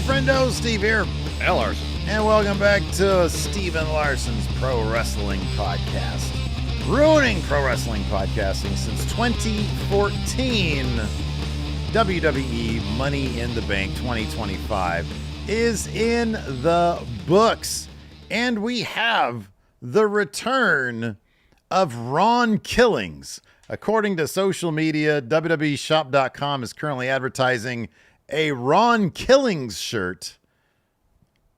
Friendo, Steve here. Al Larson. And welcome back to Steven Larson's Pro Wrestling Podcast. Ruining pro wrestling podcasting since 2014. WWE Money in the Bank 2025 is in the books. And we have the return of Ron Killings. According to social media, WWEshop.com is currently advertising a Ron Killings shirt.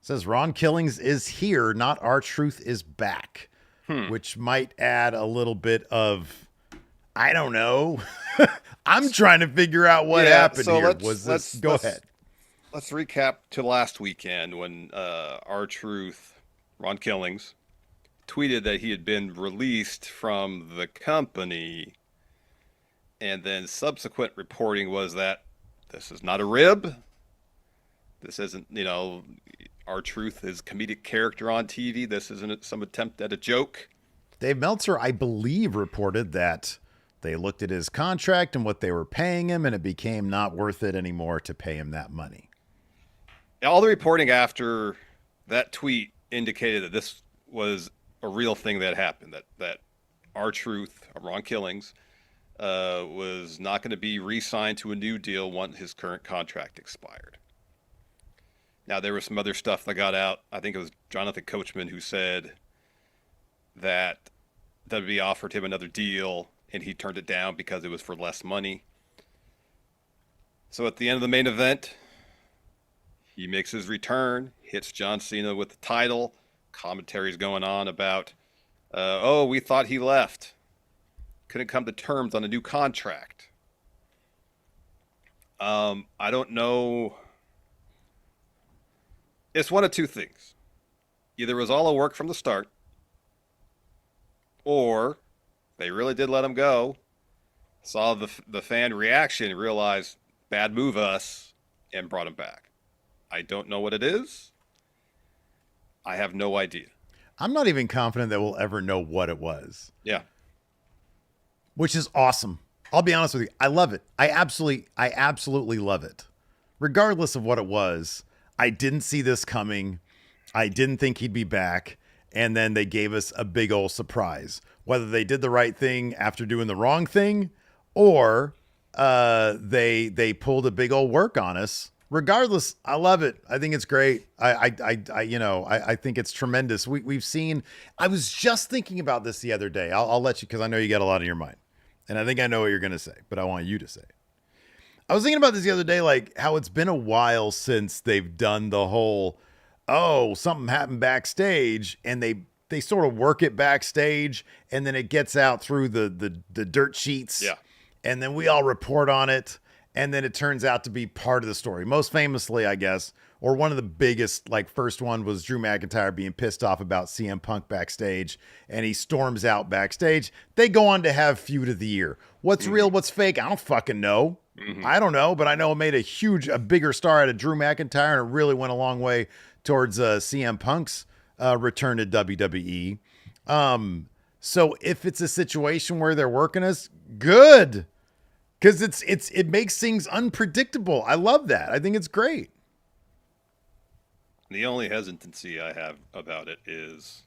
It says Ron Killings is here, not R-Truth is back, which might add a little bit of, I don't know. I'm trying to figure out what happened here. Go ahead. Let's recap to last weekend when R-Truth, Ron Killings, tweeted that he had been released from the company. And then subsequent reporting was that this is not a rib. This isn't, R-Truth is comedic character on TV. This isn't some attempt at a joke. Dave Meltzer, I believe, reported that they looked at his contract and what they were paying him, and it became not worth it anymore to pay him that money. All the reporting after that tweet indicated that this was a real thing that happened, that R-Truth, Ron Killings, was not going to be re-signed to a new deal once his current contract expired. Now, there was some other stuff that got out. I think it was Jonathan Coachman who said that WWE offered him another deal and he turned it down because it was for less money. So at the end of the main event, he makes his return, hits John Cena with the title. Commentary's going on about, we thought he left. Couldn't come to terms on a new contract. I don't know. It's one of two things. Either it was all a work from the start, or they really did let him go, saw the fan reaction, realized bad move us, and brought him back. I don't know what it is. I have no idea. I'm not even confident that we'll ever know what it was. Yeah. Which is awesome. I'll be honest with you. I love it. I absolutely love it. Regardless of what it was, I didn't see this coming. I didn't think he'd be back. And then they gave us a big old surprise. Whether they did the right thing after doing the wrong thing, or they pulled a big old work on us. Regardless, I love it. I think it's great. I think it's tremendous. We've seen. I was just thinking about this the other day. I'll let you, because I know you got a lot on your mind, and I think I know what you're gonna say, but I want you to say it. I was thinking about this the other day, like how it's been a while since they've done the whole, something happened backstage, and they sort of work it backstage, and then it gets out through the dirt sheets, and then we all report on it. And then it turns out to be part of the story. Most famously, I guess, or one of the biggest, first one was Drew McIntyre being pissed off about CM Punk backstage, and he storms out backstage. They go on to have Feud of the Year. What's real, what's fake? I don't fucking know. I don't know, but I know it made a bigger star out of Drew McIntyre, and it really went a long way towards CM Punk's return to WWE. So if it's a situation where they're working us, good. Because it makes things unpredictable. I love that. I think it's great. The only hesitancy I have about it is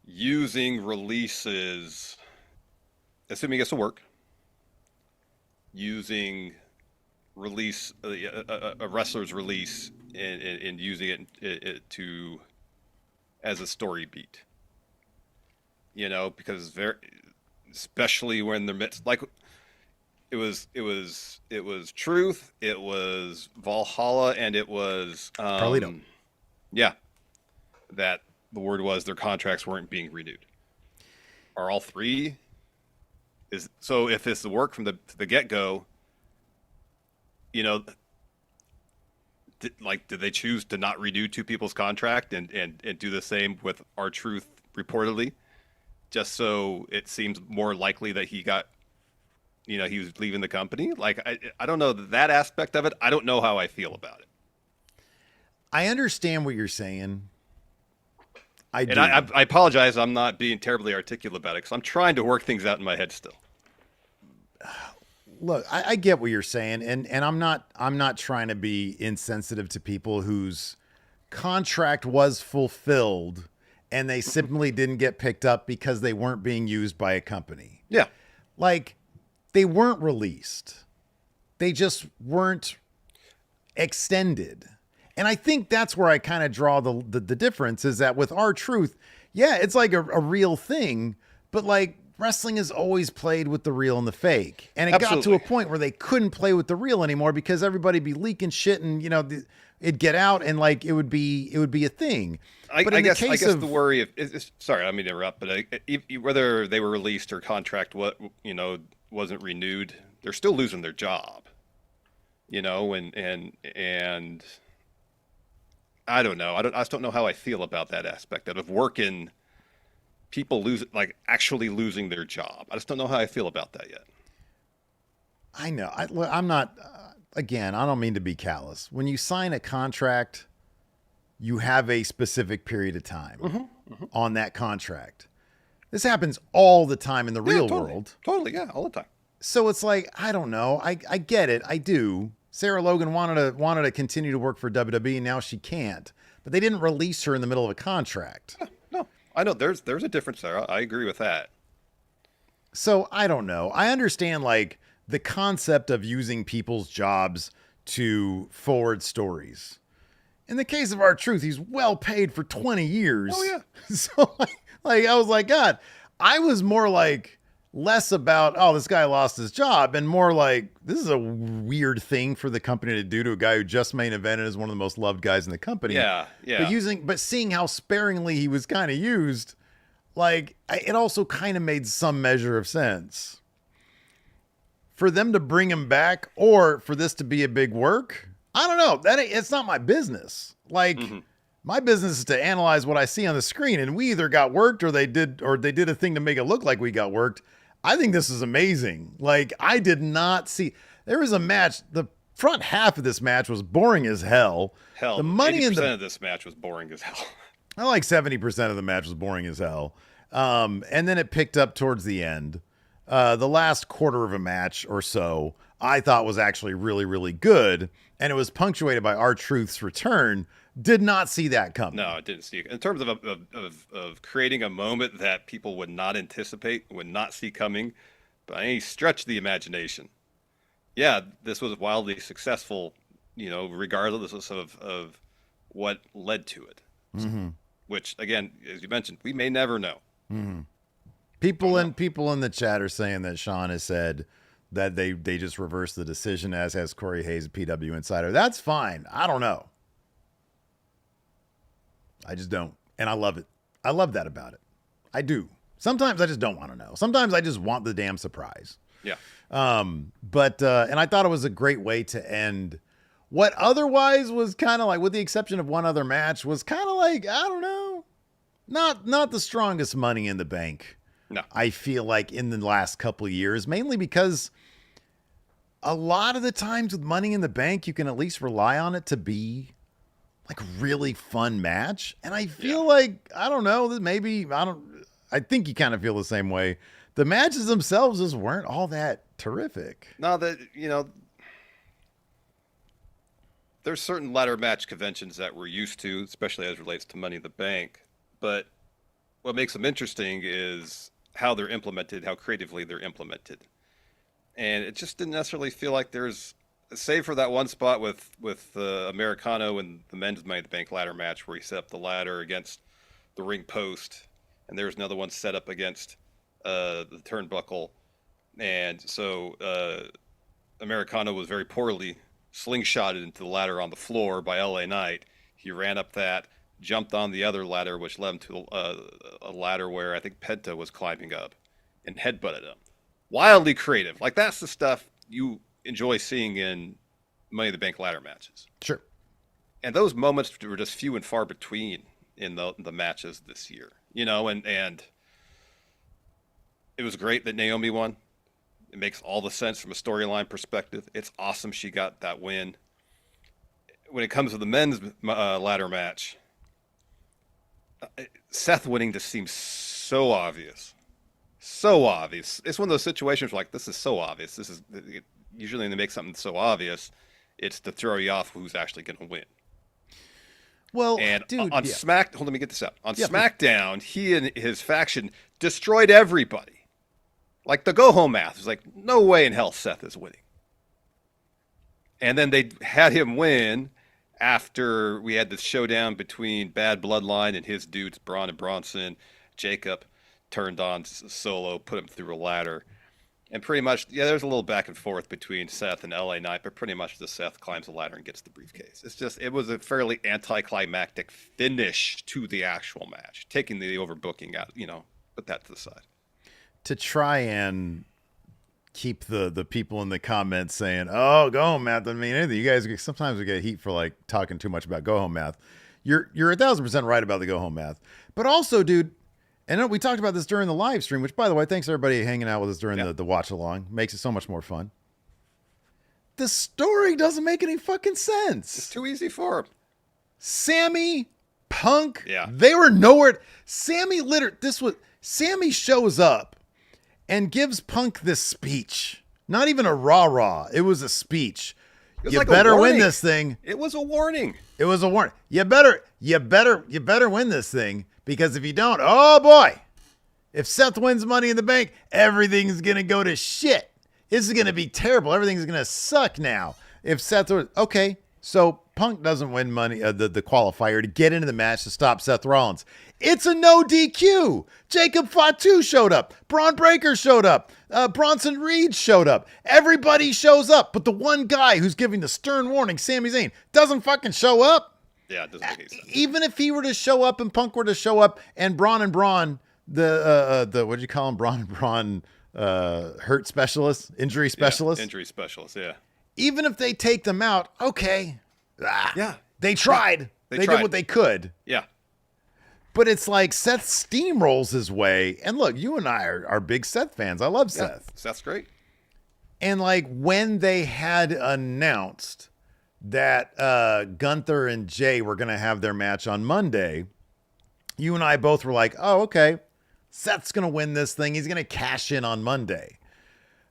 using releases, assuming it's a work, using a wrestler's release and using it to as a story beat. Because especially when they're it was Truth, it was Valhalla, and it was Carlito. Yeah, that the word was their contracts weren't being renewed. Are all three? So if it's the work from the get go, did they choose to not renew two people's contract and do the same with R-Truth reportedly, just so it seems more likely that he got. He was leaving the company. I don't know that aspect of it. I don't know how I feel about it. I understand what you're saying. I apologize. I'm not being terribly articulate about it because I'm trying to work things out in my head still. look, I get what you're saying, and I'm not trying to be insensitive to people whose contract was fulfilled and they Mhm. simply didn't get picked up because they weren't being used by a company. Yeah, Like, they weren't released. They just weren't extended. And I think that's where I kind of draw the difference is that with R-Truth, yeah, it's like a real thing, but like wrestling has always played with the real and the fake. And it got to a absolutely. point where they couldn't play with the real anymore because everybody be leaking shit and it'd get out and like it would be a thing. But I in the guess case the of worry sorry, I mean to interrupt, but whether they were released or contract wasn't renewed, they're still losing their job. And I don't know. I just don't know how I feel about that aspect of working people actually losing their job. I just don't know how I feel about that yet. I know I'm not again, I don't mean to be callous. When you sign a contract, you have a specific period of time on that contract. This happens all the time in the Yeah, real totally, world. totally, yeah, all the time. So it's like, I don't know. I get it. I do. Sarah Logan wanted to continue to work for WWE and now she can't. But they didn't release her in the middle of a contract. No, I know there's a difference there. I agree with that. So I don't know. I understand like the concept of using people's jobs to forward stories. In the case of R-Truth, he's well paid for 20 years. Oh yeah. So like I was like, God, I was more like less about, oh, this guy lost his job and more like this is a weird thing for the company to do to a guy who just main evented as one of the most loved guys in the company. Yeah, yeah. But seeing how sparingly he was kind of used, like it also kind of made some measure of sense. For them to bring him back or for this to be a big work, I don't know. It's not my business. Like hmm my business is to analyze what I see on the screen, and we either got worked or they did a thing to make it look like we got worked. I think this is amazing. Like I did not see there was a match. The front half of this match was boring as hell. Hell, The money in 80% the of this match was boring as hell. I like 70% of the match was boring as hell. And then it picked up towards the end. The last quarter of a match or so, I thought was actually really, really good. And it was punctuated by R-Truth's return. Did not see that coming. No, I didn't see it. In terms of creating a moment that people would not anticipate, would not see coming, by any stretch of the imagination. Yeah, this was wildly successful, regardless of what led to it. Mm-hmm. Which, again, as you mentioned, we may never know. Mm-hmm. Don't know. People in the chat are saying that Sean has said that they just reversed the decision, as has Corey Hayes, PW Insider. That's fine. I don't know. I just don't. And I love it. I love that about it. I do. Sometimes I just don't want to know. Sometimes I just want the damn surprise. Yeah. But and I thought it was a great way to end what otherwise was kind of like, with the exception of one other match, was kind of like, I don't know, not the strongest Money in the Bank. No. I feel like in the last couple of years, mainly because a lot of the times with Money in the Bank, you can at least rely on it to be like really fun match. And I feel like, I don't know, I think you kind of feel the same way. The matches themselves just weren't all that terrific. No, there's certain ladder match conventions that we're used to, especially as relates to Money in the Bank. But what makes them interesting is how they're implemented, how creatively they're implemented. And it just didn't necessarily feel like there's, save for that one spot with Americano and the men's Money in the Bank ladder match where he set up the ladder against the ring post, and there's another one set up against the turnbuckle, and so Americano was very poorly slingshotted into the ladder on the floor by LA Knight. He ran up that, jumped on the other ladder, which led him to a ladder where I think Penta was climbing up, and headbutted him. Wildly creative. Like that's the stuff you enjoy seeing in Money in the Bank ladder matches. Sure. And those moments were just few and far between in the matches this year. And it was great that Naomi won. It makes all the sense from a storyline perspective. It's awesome she got that win. When it comes to the men's ladder match, Seth winning just seems so obvious. So obvious. It's one of those situations where, like, this is so obvious. usually when they make something so obvious, it's to throw you off who's actually going to win. Well, And dude, on yeah. SmackDown, let me get this out. On Yeah, SmackDown, he and his faction destroyed everybody. Like the go home math was like, no way in hell Seth is winning. And then they had him win after we had this showdown between Bad Bloodline and his dudes, Braun and Bronson. Jacob turned on Solo, put him through a ladder. And pretty much, yeah, there's a little back and forth between Seth and LA Knight, but pretty much the Seth climbs the ladder and gets the briefcase. It was a fairly anticlimactic finish to the actual match, taking the overbooking out, put that to the side. To try and keep the people in the comments saying, "Oh, go home math." I mean, anything. You guys sometimes we get heat for like talking too much about go home math. You're 1,000% right about the go home math, but also, dude. And we talked about this during the live stream, which, by the way, thanks everybody hanging out with us during the watch along. Makes it so much more fun. The story doesn't make any fucking sense. It's too easy for him. Sammy, Punk, Yeah. they were nowhere. Sammy shows up and gives Punk this speech. Not even a rah-rah. It was a speech. It was You like a better win warning. this thing. It was a warning. It was a warning. You better win this thing, because if you don't, oh boy, if Seth wins Money in the Bank, everything's gonna go to shit. This is gonna be terrible. Everything's gonna suck now. If Seth, okay, so Punk doesn't win money, the qualifier to get into the match to stop Seth Rollins. It's a no DQ. Jacob Fatu showed up. Braun Breaker showed up. Bronson Reed showed up. Everybody shows up, but the one guy who's giving the stern warning, Sami Zayn, doesn't fucking show up. Yeah, it doesn't make any sense. Even if he were to show up and Punk were to show up and Braun, the what do you call him? Braun, hurt specialist, injury specialist. Yeah, injury specialist, yeah. Even if they take them out, okay. Yeah. They tried. They tried. did what they could. Yeah. But it's like Seth steamrolls his way. And look, you and I are big Seth fans. I love Yeah. Seth. Seth's great. And like when they had announced that Gunther and Jay were going to have their match on Monday, you and I both were like, oh, okay, Seth's going to win this thing. He's going to cash in on Monday.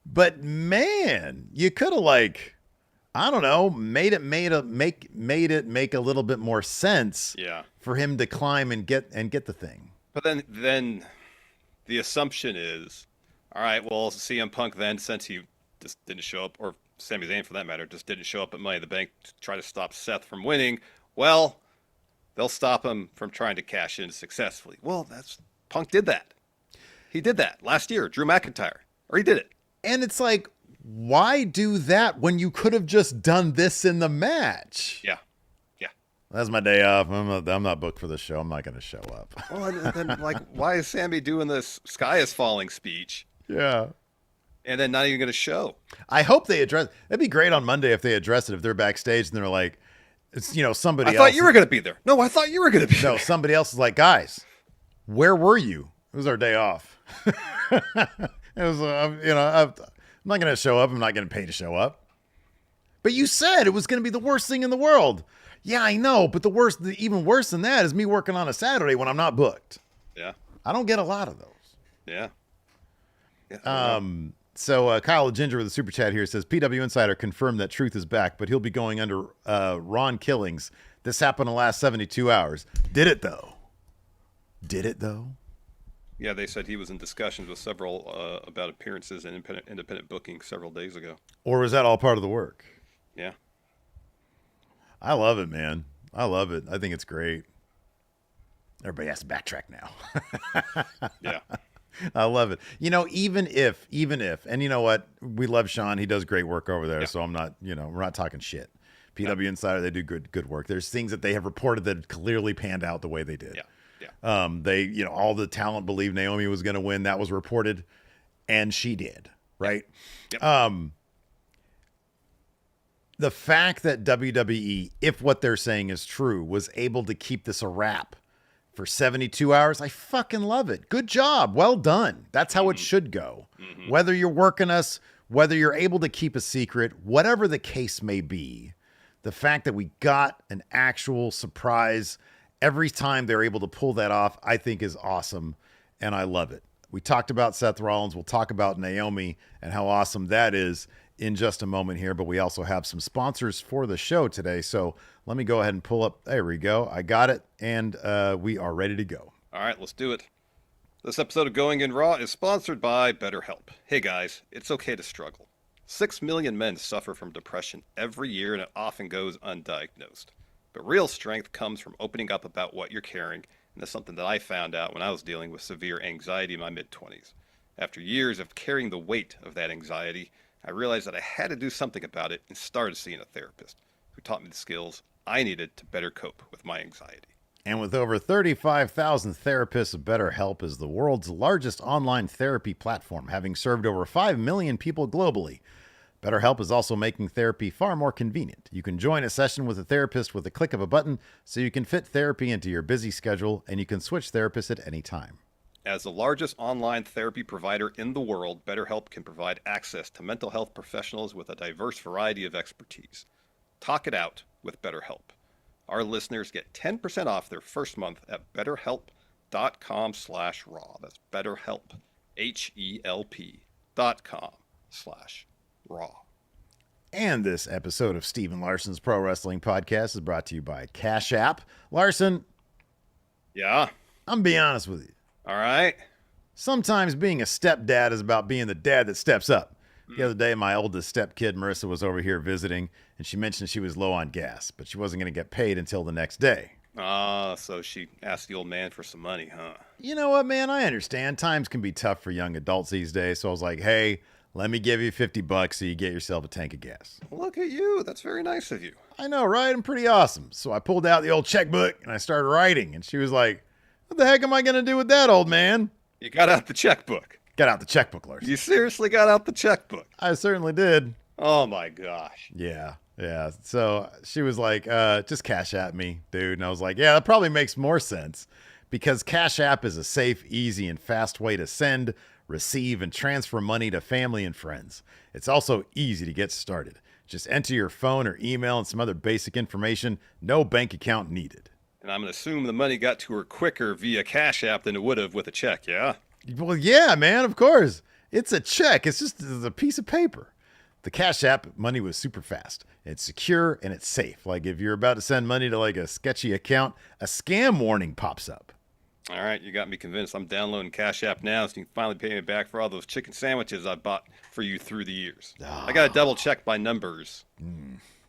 But man, you could have like, I don't know, made it make a little bit more sense Yeah. for him to climb and get the thing. But then the assumption is, all right, well, CM Punk then, since he just didn't show up, or Sami Zayn for that matter, just didn't show up at Money in the Bank to try to stop Seth from winning, well, they'll stop him from trying to cash in successfully. Well, Punk did that. He did that last year, Drew McIntyre, or he did it. And it's like, why do that when you could have just done this in the match? Yeah. Yeah. That's my day off. I'm not booked for the show. I'm not going to show up. Well, and then like, why is Sammy doing this sky is falling speech Yeah. and then not even going to show? I hope they address. It'd be great on Monday if they address it. If they're backstage and they're like, it's somebody I else. thought you were going to be there. No, I thought you were going to be No, there. somebody else is like, guys, where were you? It was our day off. It was, I'm not going to show up. I'm not going to pay to show up. But you said it was going to be the worst thing in the world. Yeah, I know. But even worse than that is me working on a Saturday when I'm not booked. Yeah. I don't get a lot of those. Yeah. Yeah. So Kyle Ginger with a super chat here says, PW Insider confirmed that Truth is back, but he'll be going under Ron Killings. This happened in the last 72 hours. Did it, though? Yeah, they said he was in discussions with several about appearances and independent booking several days ago. Or was that all part of the work? Yeah. I love it, man. I love it. I think it's great. Everybody has to backtrack now. Yeah. I love it. Even if, and you know what? We love Sean. He does great work over there. Yeah. So I'm not, we're not talking shit. PW Insider, they do good work. There's things that they have reported that clearly panned out the way they did. Yeah. Yeah. They, all the talent believed Naomi was going to win. That was reported, and she did, right? Yep. The fact that WWE, if what they're saying is true, was able to keep this a wrap for 72 hours, I fucking love it. Good job. Well done. That's how it should go. Mm-hmm. Whether you're working us, whether you're able to keep a secret, whatever the case may be, the fact that we got an actual surprise every time they're able to pull that off, I think is awesome, and I love it. We talked about Seth Rollins. We'll talk about Naomi and how awesome that is. in just a moment here, but we also have some sponsors for the show today. So let me go ahead and pull up. There we go. I got it. And we are ready to go. All right, let's do it. This episode of Going in Raw is sponsored by BetterHelp. Hey guys, it's okay to struggle. 6 million men suffer from depression every year, and it often goes undiagnosed. But real strength comes from opening up about what you're carrying, and that's something that I found out when I was dealing with severe anxiety in my mid-20s. After years of carrying the weight of that anxiety, I realized that I had to do something about it and started seeing a therapist who taught me the skills I needed to better cope with my anxiety. And with over 35,000 therapists, BetterHelp is the world's largest online therapy platform, having served over 5 million people globally. BetterHelp is also making therapy far more convenient. You can join a session with a therapist with a click of a button, so you can fit therapy into your busy schedule, and you can switch therapists at any time. As the largest online therapy provider in the world, BetterHelp can provide access to mental health professionals with a diverse variety of expertise. Talk it out with BetterHelp. Our listeners get 10% off their first month at betterhelp.com/raw. That's BetterHelp, HELP.com/raw. And this episode of Steve Larson's Pro Wrestling Podcast is brought to you by Cash App. Larson, Yeah. I'm being honest with you. All right. Sometimes being a stepdad is about being the dad that steps up. The other day, my oldest stepkid, Marissa, was over here visiting, and she mentioned she was low on gas, but she wasn't going to get paid until the next day. So she asked the old man for some money, huh? You know what, man? I understand. Times can be tough for young adults these days, so I was like, hey, let me give you $50 so you get yourself a tank of gas. Look at you. That's very nice of you. I know, right? I'm pretty awesome. So I pulled out the old checkbook, and I started writing, and she was like, what the heck am I going to do with that, old man? You got out the checkbook. Got out the checkbook, Larson. You seriously got out the checkbook? I certainly did. Oh, my gosh. Yeah. So she was like, just Cash App me, dude. And I was like, yeah, that probably makes more sense because Cash App is a safe, easy, and fast way to send, receive, and transfer money to family and friends. It's also easy to get started. Just enter your phone or email and some other basic information. No bank account needed. And I'm going to assume the money got to her quicker via Cash App than it would have with a check, yeah? Well, yeah, man, of course. It's a check. It's just a piece of paper. The Cash App money was super fast. It's secure and it's safe. Like if you're about to send money to like a sketchy account, a scam warning pops up. All right, you got me convinced. I'm downloading Cash App now so you can finally pay me back for all those chicken sandwiches I bought for you through the years. I got to double check my numbers.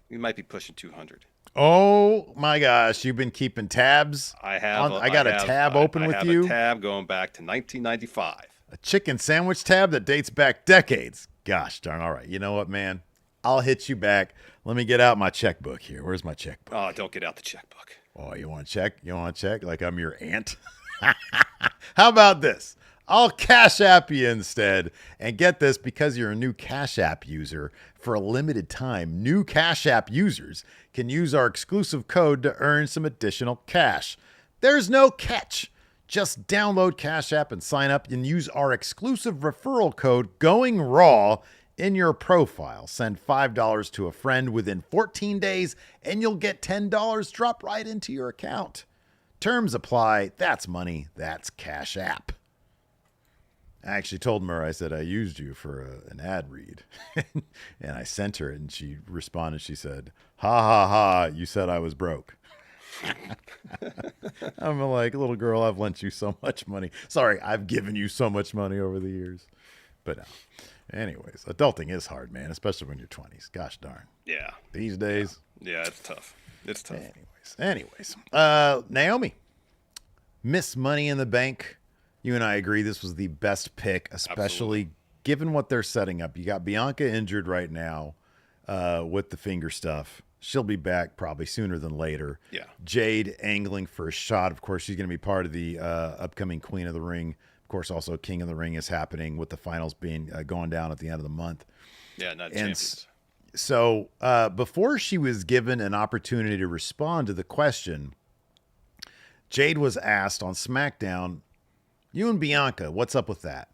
You might be pushing 200. Oh my gosh, you've been keeping tabs? I have. I got a tab open with you. I have a tab going back to 1995. A chicken sandwich tab that dates back decades. Gosh darn. All right. You know what, man? I'll hit you back. Let me get out my checkbook here. Where's my checkbook? Oh, don't get out the checkbook. Oh, you want to check? You want to check? Like I'm your aunt? How about this? I'll Cash App you instead. And get this, because you're a new Cash App user, for a limited time, new Cash App users can use our exclusive code to earn some additional cash. There's no catch. Just download Cash App and sign up and use our exclusive referral code Going Raw in your profile. Send $5 to a friend within 14 days and you'll get $10 drop right into your account. Terms apply. That's money. That's Cash App. I actually told her, I said, I used you for an ad read. And I sent her and she responded. She said, ha, ha, ha, you said I was broke. I'm like, little girl, I've lent you so much money. Sorry, I've given you so much money over the years. But anyways, adulting is hard, man, especially when you're 20s. Gosh darn. Yeah. These days. Yeah, it's tough. It's tough. Anyways. Naomi, Miss Money in the Bank. You and I agree this was the best pick, especially given what they're setting up. You got Bianca injured right now with the finger stuff. She'll be back probably sooner than later. Yeah. Jade angling for a shot. Of course, she's going to be part of the upcoming Queen of the Ring. Of course, also King of the Ring is happening with the finals being going down at the end of the month. Yeah, not champions. So before she was given an opportunity to respond to the question, Jade was asked on SmackDown, you and Bianca, what's up with that?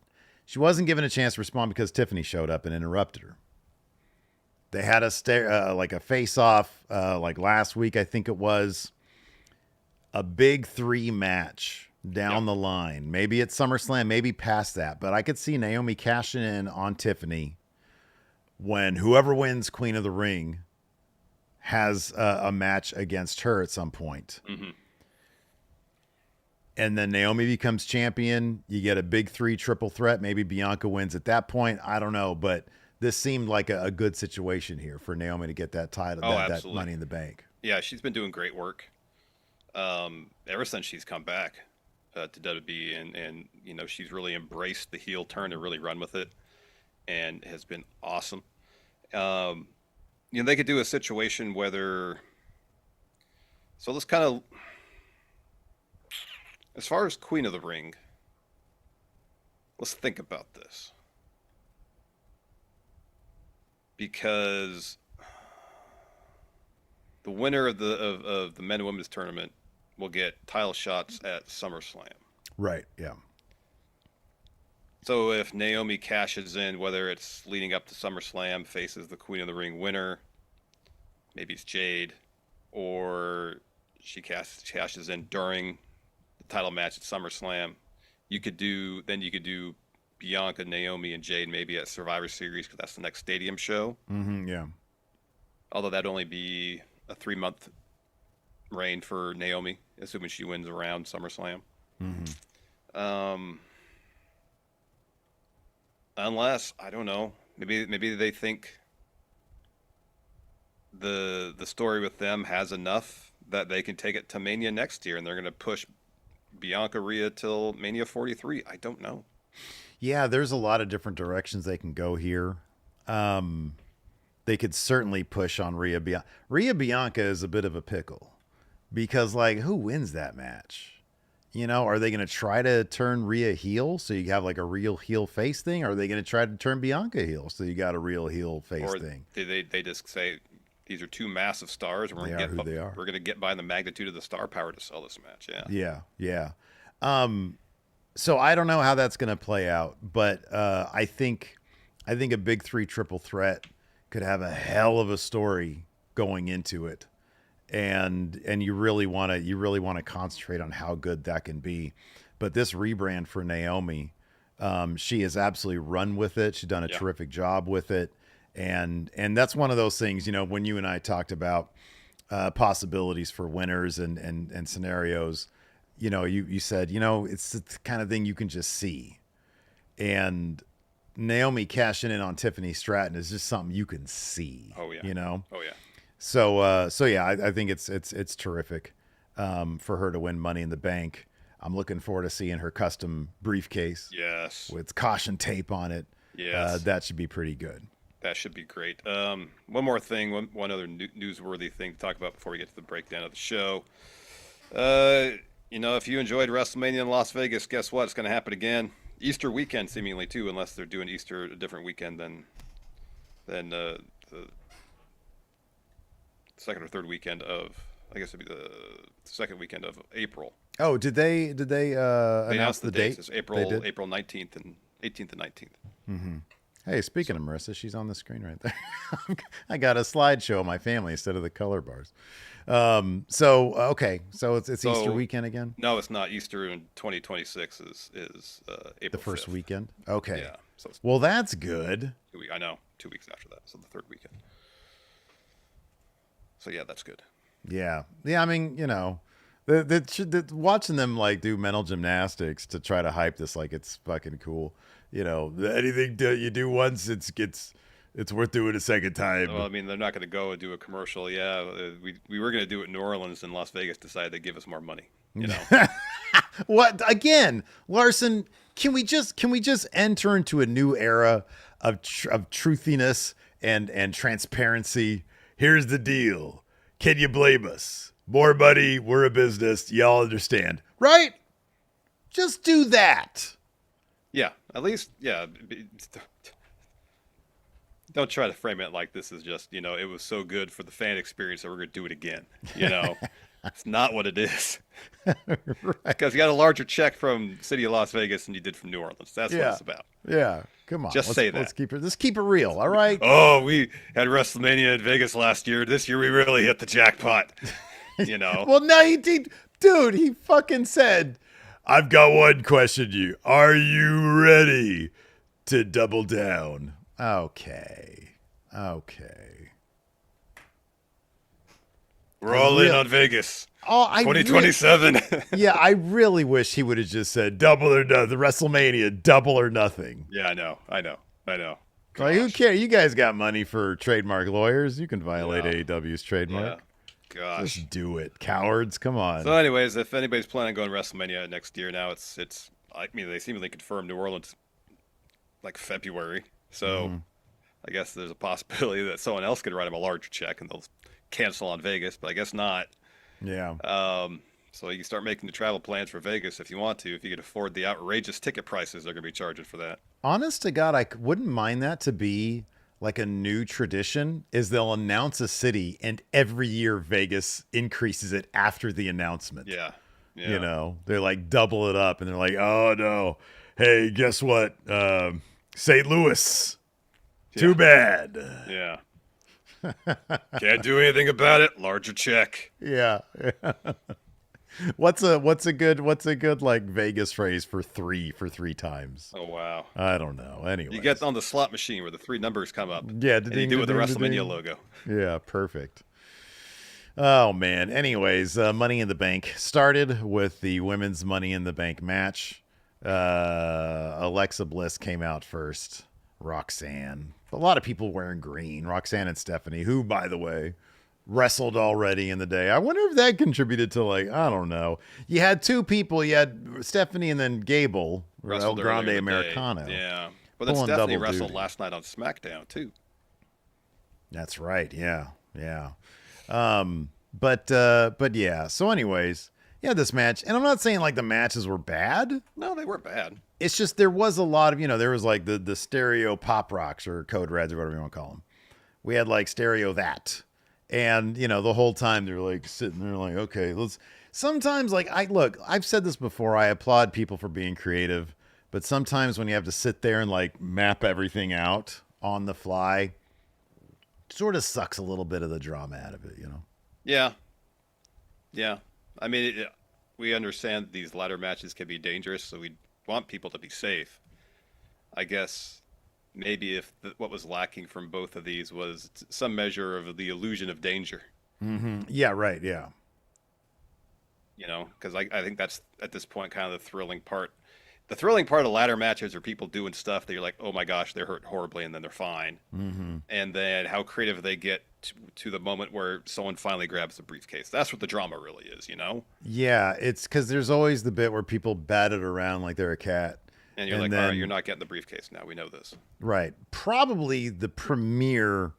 She wasn't given a chance to respond because Tiffany showed up and interrupted her. They had a face-off like last week, I think it was. A big 3 match down the line. Maybe at SummerSlam, maybe past that. But I could see Naomi cashing in on Tiffany when whoever wins Queen of the Ring has a match against her at some point. Mm-hmm. And then Naomi becomes champion. You get a big 3 triple threat. Maybe Bianca wins at that point. I don't know, but this seemed like a good situation here for Naomi to get that title, that Money in the Bank. Yeah, she's been doing great work ever since she's come back to WWE, and you know, she's really embraced the heel turn and really run with it, and has been awesome. You know, they could do a situation whether. So let's kind of, as far as Queen of the Ring, let's think about this. Because the winner of the men and women's tournament will get title shots at SummerSlam. Right, yeah. So if Naomi cashes in, whether it's leading up to SummerSlam, faces the Queen of the Ring winner, maybe it's Jade, or she cashes in during the title match at SummerSlam, you could do Bianca, Naomi, and Jade maybe at Survivor Series, because that's the next Stadium show. Mm-hmm, yeah. Although that'd only be a 3-month reign for Naomi, assuming she wins around SummerSlam. Mm-hmm. Unless, I don't know, maybe they think the story with them has enough that they can take it to Mania next year, and they're going to push Bianca Rhea till Mania 43. I don't know. Yeah, there's a lot of different directions they can go here. They could certainly push on Rhea Bianca. Rhea Bianca is a bit of a pickle because, like, who wins that match? You know, are they going to try to turn Rhea heel so you have like a real heel face thing? Or are they going to try to turn Bianca heel so you got a real heel face thing? Did they just say these are two massive stars and we're going to get by the magnitude of the star power to sell this match? Yeah. So I don't know how that's going to play out, but I think a big 3 triple threat could have a hell of a story going into it. And you really want to concentrate on how good that can be. But this rebrand for Naomi, she has absolutely run with it. She's done a terrific job with it. And that's one of those things, you know, when you and I talked about possibilities for winners and scenarios, you know, you said, you know, it's the kind of thing you can just see. And Naomi cashing in on Tiffany Stratton is just something you can see. Oh, yeah. You know? Oh, yeah. So yeah, I think it's terrific for her to win Money in the Bank. I'm looking forward to seeing her custom briefcase. Yes. With caution tape on it. Yes. That should be pretty good. That should be great. One more thing, one other newsworthy thing to talk about before we get to the breakdown of the show. You know, if you enjoyed WrestleMania in Las Vegas, guess what? It's going to happen again. Easter weekend, seemingly, too, unless they're doing Easter a different weekend than the second or third weekend of, I guess it'd be the second weekend of April. Oh, did they announce the date? It's April 19th and 18th and 19th. Mm-hmm. Hey, speaking of Marissa, she's on the screen right there. I got a slideshow of my family instead of the color bars. Okay, so it's Easter weekend again? No, it's not. Easter in 2026 is April the first 5th. Weekend? Okay. Yeah. So well, that's good. I know. 2 weeks after that, so the third weekend. So yeah, that's good. Yeah. I mean, you know, watching them like do mental gymnastics to try to hype this like it's fucking cool. You know, anything you do once, it's worth doing a second time. Well, I mean, they're not going to go and do a commercial. Yeah, we were going to do it in New Orleans, and Las Vegas decided they'd give us more money. You know. What again, Larson? Can we just enter into a new era of truthiness and transparency? Here's the deal. Can you blame us? More money, we're a business. Y'all understand, right? Just do that. Yeah, at least, yeah. Don't try to frame it like this is just, you know, it was so good for the fan experience that we're going to do it again. You know, it's not what it is. Because you got a larger check from City of Las Vegas than you did from New Orleans. That's what it's about. Yeah, come on. Say that. Let's keep it real, all right? Oh, we had WrestleMania in Vegas last year. This year we really hit the jackpot. You know. Well, no, he did. Dude, he fucking said, I've got one question to you. Are you ready to double down? Okay. Okay. We're all in on Vegas. Oh, 2027. Yeah, I really wish he would have just said double or nothing. The WrestleMania, double or nothing. Yeah, I know. Like, who Gosh. cares? You guys got money for trademark lawyers. You can violate Yeah. AEW's trademark. Yeah. Gosh. Just do it, cowards. Come on. So, anyways, if anybody's planning on going to WrestleMania next year, now it's. I mean, they seemingly confirmed New Orleans like February. So, I guess there's a possibility that someone else could write them a larger check and they'll cancel on Vegas, but I guess not. Yeah. So you can start making the travel plans for Vegas if you want to, if you can afford the outrageous ticket prices they're going to be charging for that. Honest to God, I wouldn't mind that to be like a new tradition. Is they'll announce a city and every year Vegas increases it after the announcement. Yeah. You know, they like double it up and they're like, oh no, hey, guess what? St. Louis. Too bad. Yeah. Can't do anything about it. Larger check. Yeah. What's a good like Vegas phrase for three times? Oh wow. I don't know. Anyway, you get on the slot machine where the 3 numbers come up. Yeah, and you do it with the WrestleMania logo. Yeah, perfect. Oh man. Anyways, Money in the Bank started with the women's Money in the Bank match. Alexa Bliss came out first. Roxanne. A lot of people wearing green. Roxanne and Stephanie, who, by the way, wrestled already in the day. I wonder if that contributed to, like, I don't know. You had 2 people. You had Stephanie and then Gable, El Grande Americano. Yeah. But then Stephanie wrestled last night on SmackDown, too. That's right. Yeah. Yeah. But yeah. So anyways, yeah, this match. And I'm not saying, like, the matches were bad. No, they weren't bad. It's just there was a lot of, there was like the stereo pop rocks or code reds or whatever you want to call them. We had like stereo that. And, the whole time they're like sitting there like, okay, sometimes like I've said this before. I applaud people for being creative, but sometimes when you have to sit there and like map everything out on the fly, it sort of sucks a little bit of the drama out of it, Yeah. Yeah. I mean, we understand these ladder matches can be dangerous, so we want people to be safe. I guess maybe if what was lacking from both of these was some measure of the illusion of danger. Mm-hmm. Yeah, right. Yeah. Because I think that's at this point kind of the thrilling part. The thrilling part of ladder matches are people doing stuff that you're like, oh my gosh, they're hurt horribly, and then they're fine. Mm-hmm. And then how creative they get to the moment where someone finally grabs the briefcase. That's what the drama really is, Yeah, it's because there's always the bit where people bat it around like they're a cat. And you're like, all right, you're not getting the briefcase now. We know this. Right. Probably the premier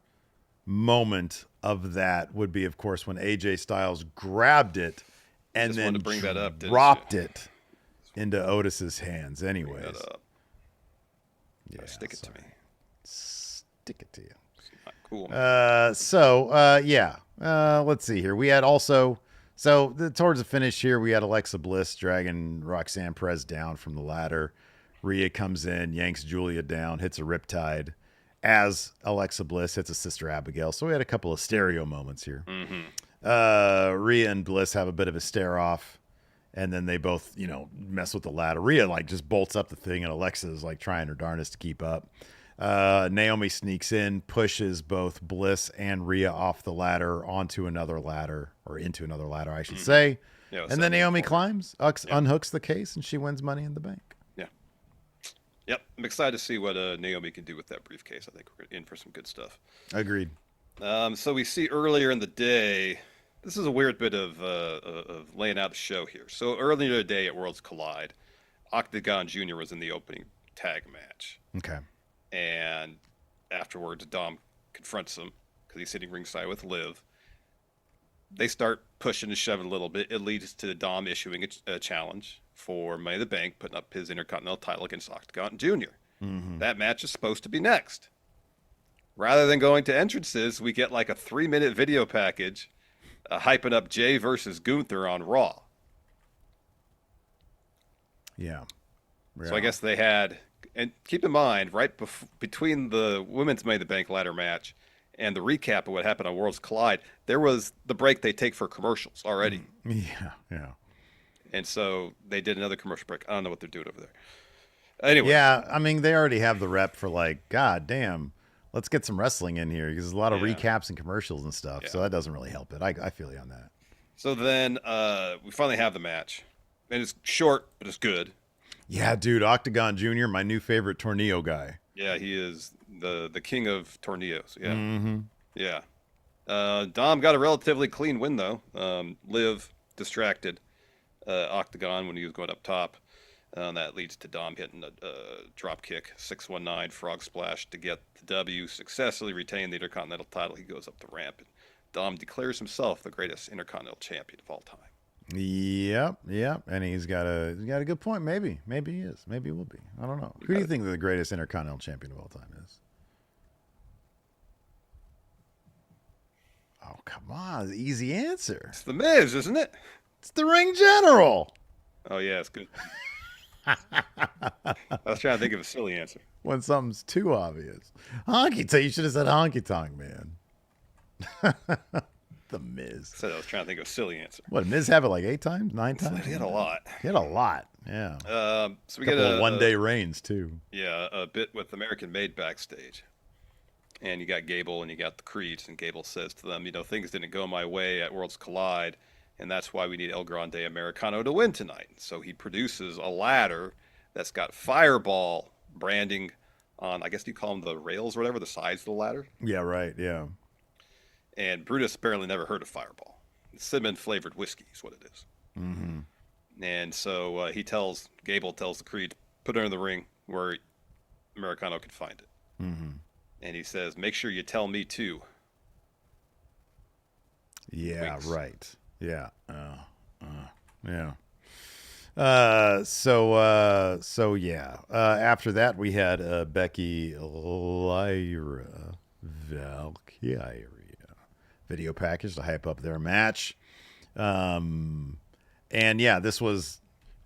moment of that would be, of course, when AJ Styles grabbed it and then dropped it into Otis's hands. Anyways. Yeah, stick it to me. Stick it to you. Cool. Yeah. Let's see here. We had also, towards the finish here, we had Alexa Bliss dragging Roxanne Perez down from the ladder. Rhea comes in, yanks Julia down, hits a riptide as Alexa Bliss hits a Sister Abigail. So we had a couple of stereo moments here. Mm-hmm. Rhea and Bliss have a bit of a stare off, and then they both, mess with the ladder. Rhea like just bolts up the thing, and Alexa is like trying her darndest to keep up. Naomi sneaks in, pushes both Bliss and Rhea off the ladder onto another ladder, or into another ladder, I should say. Yeah, and then Naomi climbs, unhooks the case, and she wins Money in the Bank. Yep, I'm excited to see what Naomi can do with that briefcase. I think we're in for some good stuff. Agreed. So we see earlier in the day, this is a weird bit of laying out the show here. So earlier today at Worlds Collide, Octagon Jr. was in the opening tag match. Okay. And afterwards, Dom confronts him because he's sitting ringside with Liv. They start pushing and shoving a little bit. It leads to Dom issuing a challenge for Money in the Bank, putting up his Intercontinental title against Octagon Jr. Mm-hmm. That match is supposed to be next. Rather than going to entrances, we get like a 3-minute video package hyping up Jay versus Gunther on Raw. Yeah. So I guess they had, and keep in mind, right between the women's Money in the Bank ladder match and the recap of what happened on Worlds Collide, there was the break they take for commercials already. Yeah. And so they did another commercial break. I don't know what they're doing over there. Anyway. Yeah, I mean, they already have the rep for like, God damn, let's get some wrestling in here because there's a lot of Yeah. recaps and commercials and stuff. Yeah. So that doesn't really help it. I feel you on that. So then we finally have the match, and it's short, but it's good. Yeah, dude, Octagon Jr., my new favorite tornado guy. Yeah, he is the king of tornillos. Yeah, Mm-hmm. yeah. Dom got a relatively clean win though. Liv distracted Octagon when he was going up top. That leads to Dom hitting a drop kick, 619 frog splash to get the W. Successfully retain the Intercontinental title. He goes up the ramp, and Dom declares himself the greatest Intercontinental champion of all time. Yep, and he's got a good point. Maybe he is. Maybe he will be. I don't know. Who do you think the greatest Intercontinental champion of all time is? Oh, come on, easy answer. It's the Miz, isn't it? It's the Ring General. Oh yeah, it's good. I was trying to think of a silly answer. When something's too obvious, Honky Tonk. You should have said Honky Tonk Man. The Miz. I was trying to think of a silly answer. What, Miz have it like 8 times, 9 times? He had a lot. He had a lot. Yeah. So we get a one-day reigns too. Yeah, a bit with American Made backstage. And you got Gable and you got the Creeds, and Gable says to them, things didn't go my way at Worlds Collide, and that's why we need El Grande Americano to win tonight. So he produces a ladder that's got Fireball branding on, I guess you call them the rails or whatever, the sides of the ladder. Yeah, right, yeah. And Brutus apparently never heard of Fireball. Cinnamon flavored whiskey is what it is. Mm-hmm. And so Gable tells the Creed, put it in the ring where Americano can find it. Mm-hmm. And he says, make sure you tell me too. Yeah, Winks. right. Yeah. Yeah. So yeah. After that, we had Becky, Lyra, Valkyria video package to hype up their match. And yeah, this was,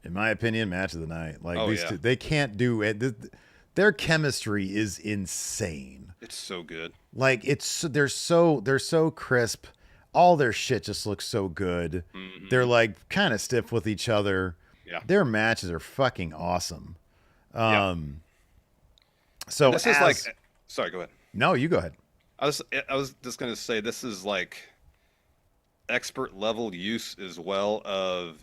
in my opinion, match of the night. Like these two, they can't do it. Their chemistry is insane. It's so good. Like they're so crisp. All their shit just looks so good. Mm-hmm. They're like kind of stiff with each other. Yeah. Their matches are fucking awesome. Yeah. So this is like, sorry, go ahead. No, you go ahead. I was just going to say, this is like expert level use as well of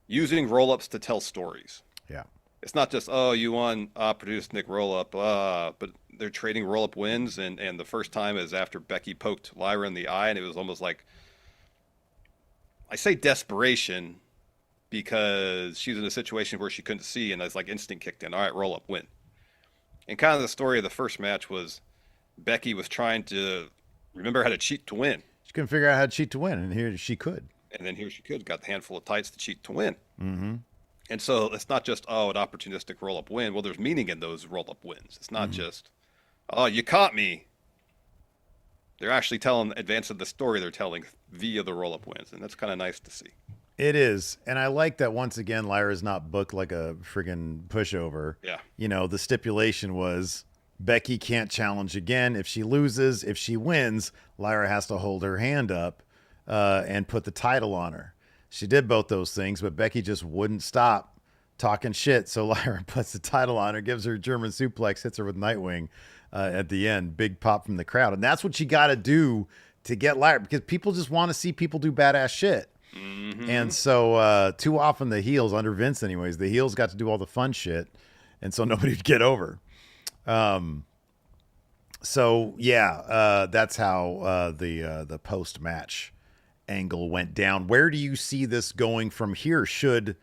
using roll-ups to tell stories. Yeah. It's not just, oh, you won, produced Nick roll-up, but they're trading roll-up wins, and the first time is after Becky poked Lyra in the eye, and it was almost like, I say desperation because she's in a situation where she couldn't see, and it's like instinct kicked in. All right, roll-up, win. And kind of the story of the first match was Becky was trying to remember how to cheat to win. She couldn't figure out how to cheat to win, and here she could. And then here she could, got the handful of tights to cheat to win. Mm-hmm. And so it's not just, an opportunistic roll-up win. Well, there's meaning in those roll-up wins. It's not just, you caught me. They're actually advancing the story they're telling via the roll-up wins. And that's kind of nice to see. It is. And I like that, once again, Lyra's not booked like a friggin' pushover. Yeah. The stipulation was Becky can't challenge again. If she loses, if she wins, Lyra has to hold her hand up and put the title on her. She did both those things, but Becky just wouldn't stop talking shit. So Lyra puts the title on her, gives her a German suplex, hits her with Nightwing at the end. Big pop from the crowd. And that's what you got to do to get Lyra, because people just want to see people do badass shit. Mm-hmm. And so too often the heels, under Vince anyways, the heels got to do all the fun shit. And so nobody would get over. So yeah, that's how the post-match angle went down. Where do you see this going from here? Should,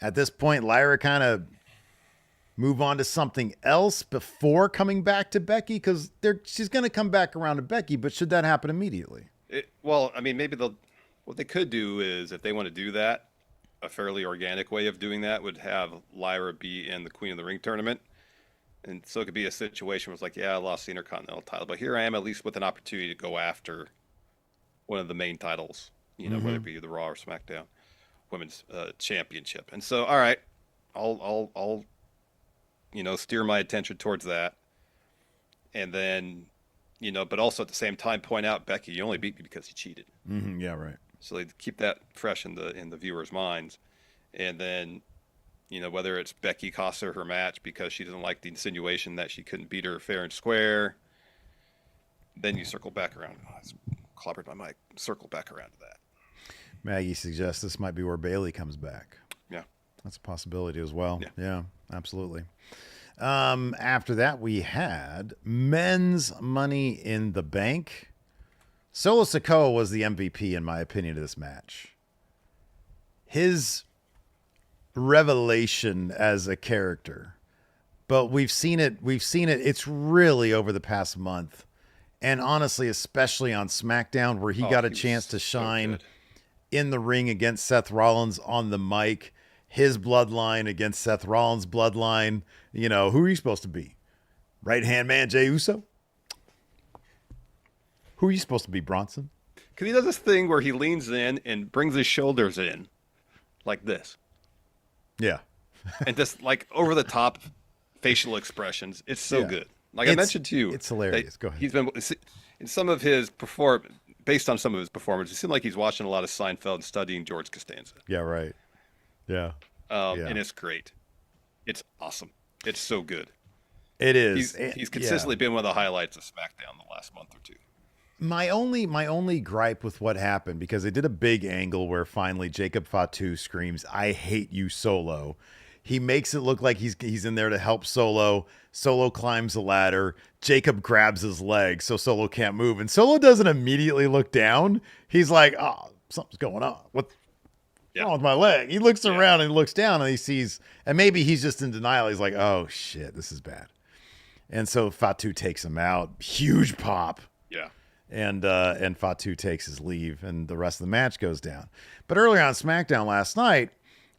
at this point, Lyra kind of move on to something else before coming back to Becky? Because she's going to come back around to Becky, but should that happen immediately? Maybe what they could do is, if they want to do that, a fairly organic way of doing that would have Lyra be in the Queen of the Ring tournament. And so it could be a situation where it's like, yeah, I lost the Intercontinental title, but here I am at least with an opportunity to go after one of the main titles, whether it be the Raw or SmackDown Women's Championship. And so, all right, I'll steer my attention towards that. And then, but also at the same time point out, Becky, you only beat me because you cheated. Mm-hmm. Yeah, right. So they keep that fresh in the viewers' minds. And then, whether it's Becky cost her match because she doesn't like the insinuation that she couldn't beat her fair and square. Then you circle back around. Oh, I clobbered my mic. Circle back around to that. Maggie suggests this might be where Bailey comes back. Yeah. That's a possibility as well. Yeah, absolutely. After that, we had men's Money in the Bank. Solo Sikoa was the MVP, in my opinion, of this match. His revelation as a character, but we've seen it. It's really over the past month. And honestly, especially on SmackDown, where he got a chance to shine in the ring against Seth Rollins on the mic, his bloodline against Seth Rollins' bloodline. Who are you supposed to be? Right-hand man Jey Uso? Who are you supposed to be, Bronson? Because he does this thing where he leans in and brings his shoulders in like this. Yeah. And just like over the top facial expressions. It's so good. Like I mentioned to you. It's hilarious. Go ahead. He's been in some of his based on some of his performances, it seemed like he's watching a lot of Seinfeld and studying George Costanza. Yeah, right. Yeah. And it's great. It's awesome. It's so good. It is. He's consistently been one of the highlights of SmackDown the last month or two. My only gripe with what happened, because they did a big angle where finally Jacob Fatu screams, "I hate you, Solo." He makes it look like he's in there to help Solo. Solo climbs the ladder. Jacob grabs his leg so Solo can't move. And Solo doesn't immediately look down. He's like, "Oh, something's going on. What's wrong with my leg?" He looks around and looks down and he sees, and maybe he's just in denial. He's like, "Oh shit, this is bad." And so Fatu takes him out. Huge pop. Yeah. And Fatu takes his leave, and the rest of the match goes down. But earlier on SmackDown last night,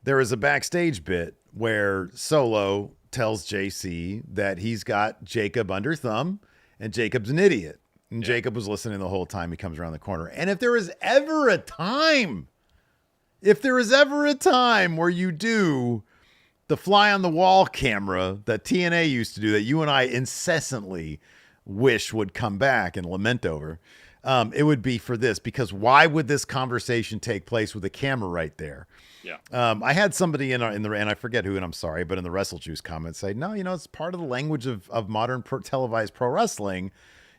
there was a backstage bit where Solo tells JC that he's got Jacob under thumb, and Jacob's an idiot. And Jacob was listening the whole time. He comes around the corner. And if there is ever a time where you do the fly on the wall camera that TNA used to do, that you and I incessantly wish would come back and lament over, it would be for this, because why would this conversation take place with a camera right there? Yeah. I had somebody in the, and I forget who, and I'm sorry, but in the Wrestle Juice comments say, no, it's part of the language of modern televised pro wrestling.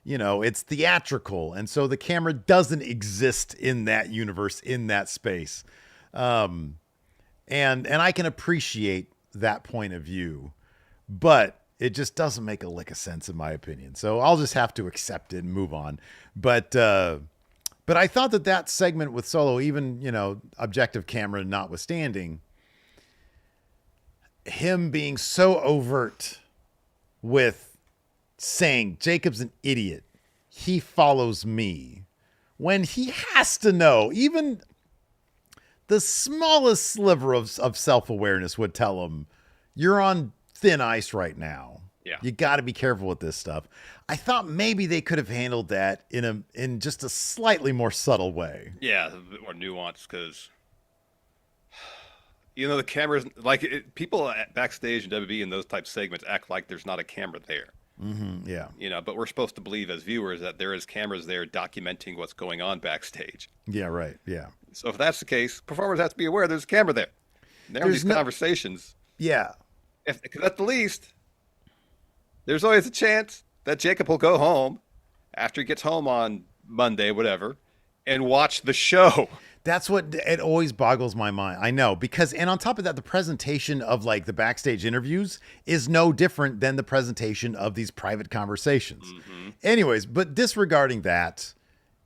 It's theatrical. And so the camera doesn't exist in that universe, in that space. And I can appreciate that point of view, but it just doesn't make a lick of sense in my opinion. So I'll just have to accept it and move on. But I thought that segment with Solo, even, objective camera notwithstanding, him being so overt with saying Jacob's an idiot, he follows me, when he has to know, even the smallest sliver of self-awareness would tell him, you're on thin ice right now. Yeah. You got to be careful with this stuff. I thought maybe they could have handled that in just a slightly more subtle way. Yeah, a bit more nuanced, because the cameras, like people backstage in WWE in those type segments act like there's not a camera there. Mm-hmm, yeah. But we're supposed to believe as viewers that there is cameras there documenting what's going on backstage. Yeah, right. Yeah. So if that's the case, performers have to be aware there's a camera there. There are these conversations. Yeah. Because at the least, there's always a chance that Jacob will go home after he gets home on Monday, whatever, and watch the show. That's what it always boggles my mind. I know, because, and on top of that, the presentation of like the backstage interviews is no different than the presentation of these private conversations. Mm-hmm. Anyways, but disregarding that,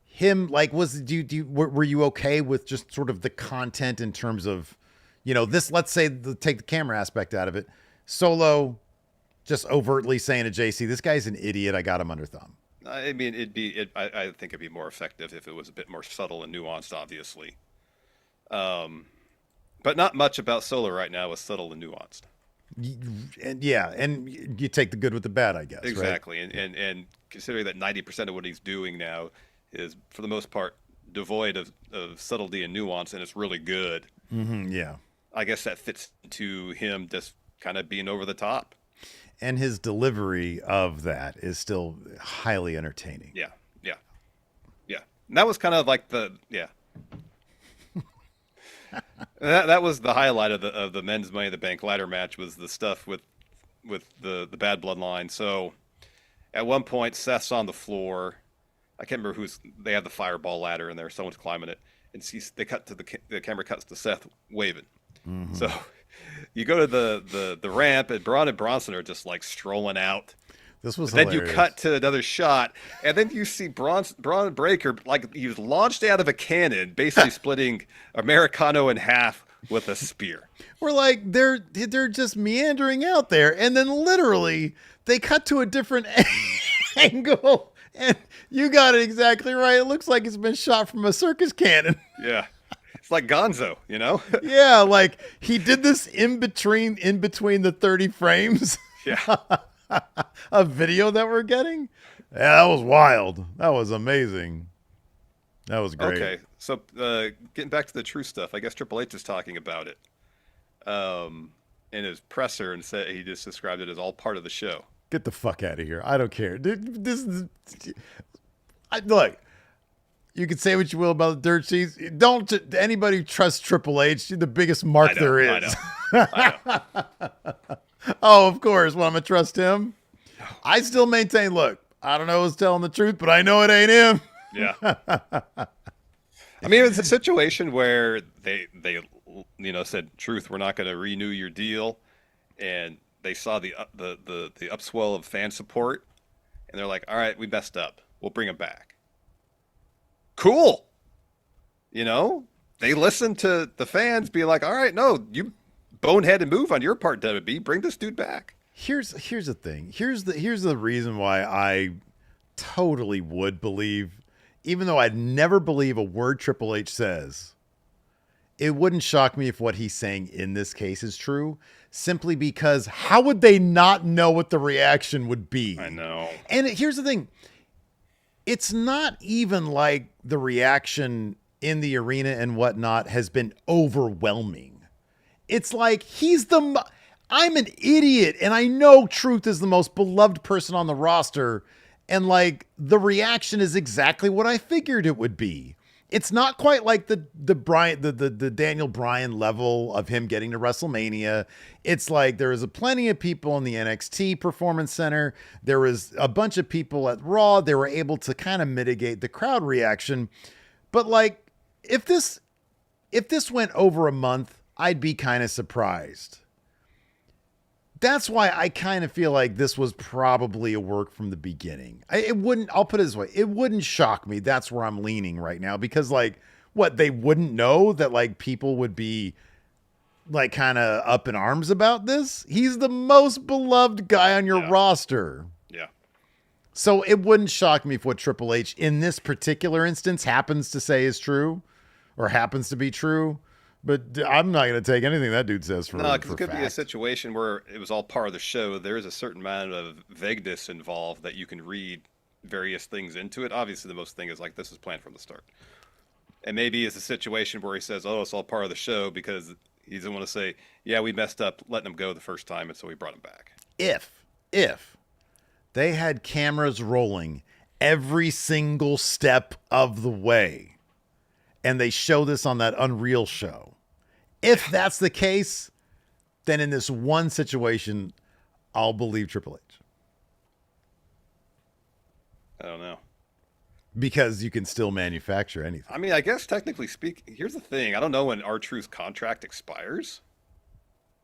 him, like, were you okay with just sort of the content in terms of, this, let's say, take the camera aspect out of it, Solo just overtly saying to JC, this guy's an idiot, I got him under thumb. I mean, I think it'd be more effective if it was a bit more subtle and nuanced, obviously. But not much about Solo right now is subtle and nuanced. And you take the good with the bad, I guess. Exactly. Right? And considering that 90% of what he's doing now is, for the most part, devoid of subtlety and nuance, and it's really good. Mm-hmm, yeah. I guess that fits into him just kind of being over the top. And his delivery of that is still highly entertaining. Yeah. And that was kind of like and That was the highlight of the men's Money in the Bank ladder match, was the stuff with the bad bloodline. So at one point, Seth's on the floor. I can't remember who's. They have the fireball ladder in there. Someone's climbing it, and they cut to the camera cuts to Seth waving. Mm-hmm. So you go to the ramp, and Braun and Bronson are just like strolling out. This was Then hilarious. you cut to another shot, and then you see Braun Breaker, like he was launched out of a cannon, basically splitting Americano in half with a spear. We're like, they're just meandering out there, and then literally they cut to a different angle, and you got it exactly right. It looks like it's been shot from a circus cannon. Yeah. It's like Gonzo, you know? Yeah, like he did this in between the 30 frames. Yeah. A video that we're getting. Yeah, that was wild. That was amazing. That was great. Okay, so getting back to the true stuff, I guess Triple H is talking about it in his presser, and said he just described it as all part of the show. Get the fuck out of here. I don't care. Dude, this is look. You can say what you will about the dirt sheets. Don't anybody trust Triple H? You're the biggest mark there is. I know. Oh, of course. Well, I'm going to trust him. I still maintain, look, I don't know who's telling the truth, but I know it ain't him. Yeah. I mean, it's a situation where they said, truth, we're not going to renew your deal. And they saw the upswell of fan support. And they're like, all right, we messed up. We'll bring him back. Cool. They listened to the fans be like, all right, no, you boneheaded move on your part, WWE. Bring this dude back. Here's the thing. Here's the reason why I totally would believe, even though I'd never believe a word Triple H says, it wouldn't shock me if what he's saying in this case is true, simply because how would they not know what the reaction would be? I know. And here's the thing. It's not even like the reaction in the arena and whatnot has been overwhelming. It's like I'm an idiot, and I know Truth is the most beloved person on the roster, and like the reaction is exactly what I figured it would be. It's not quite like the Daniel Bryan level of him getting to WrestleMania. It's like there was plenty of people in the NXT Performance Center. There was a bunch of people at Raw. They were able to kind of mitigate the crowd reaction. But like, if this went over a month, I'd be kind of surprised. That's why I kind of feel like this was probably a work from the beginning. I'll put it this way. It wouldn't shock me. That's where I'm leaning right now, because like, what, they wouldn't know that like people would be like kind of up in arms about this? He's the most beloved guy on your roster. Yeah. So it wouldn't shock me if what Triple H in this particular instance happens to say is true or happens to be true. But I'm not going to take anything that dude says for No, because it could fact. be a situation where it was all part of the show. There is a certain amount of vagueness involved that you can read various things into it. Obviously, the most thing is like, this is planned from the start. And maybe it's a situation where he says, oh, it's all part of the show, because he doesn't want to say, yeah, we messed up letting him go the first time, and so we brought him back. If they had cameras rolling every single step of the way, and they show this on that Unreal show, if that's the case, then in this one situation, I'll believe Triple H. I don't know. Because you can still manufacture anything. I mean, I guess technically speaking, here's the thing. I don't know when R-Truth's contract expires.